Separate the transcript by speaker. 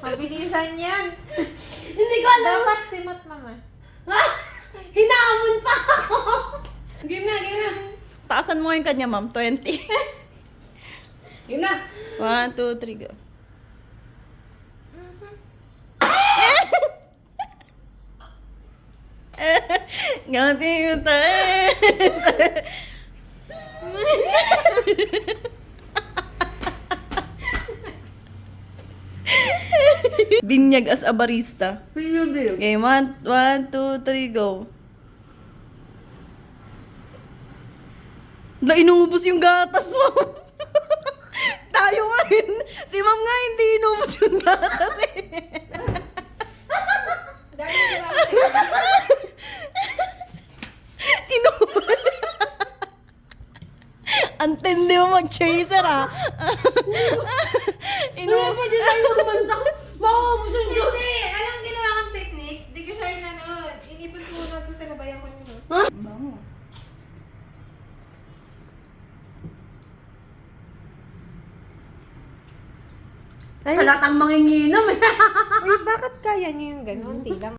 Speaker 1: Mabilisan yan.
Speaker 2: Hindi ko alam.
Speaker 1: Dapat simot, mama.
Speaker 2: Hinamon pa ako. Game na, game na.
Speaker 3: Taasan mo yung kanya, ma'am. 20.
Speaker 2: Game na.
Speaker 3: 1, 2, 3, go. Ganti yung Binyag as a barista.
Speaker 2: Bilog.
Speaker 3: Okay, 1, 2, 3, go. La, inubos yung gatas, ma'am. Tayo nga si ma'am nga hindi inubos yung gatas eh.
Speaker 1: Dahil di ba?
Speaker 3: Inubos. Ang tindi mo mag-chaser ah.
Speaker 2: Ano pa dyan tayo kumanta? Maubos yung Diyos.
Speaker 1: Hindi! Alam ginawa kang technique? Di ko siya inanood. Inipon ko muna sa sinabayan ko nyo.
Speaker 3: Bango.
Speaker 2: Halatang manginginom eh.
Speaker 1: Uy, bakit kaya niyo yung gano'n? Hindi lang.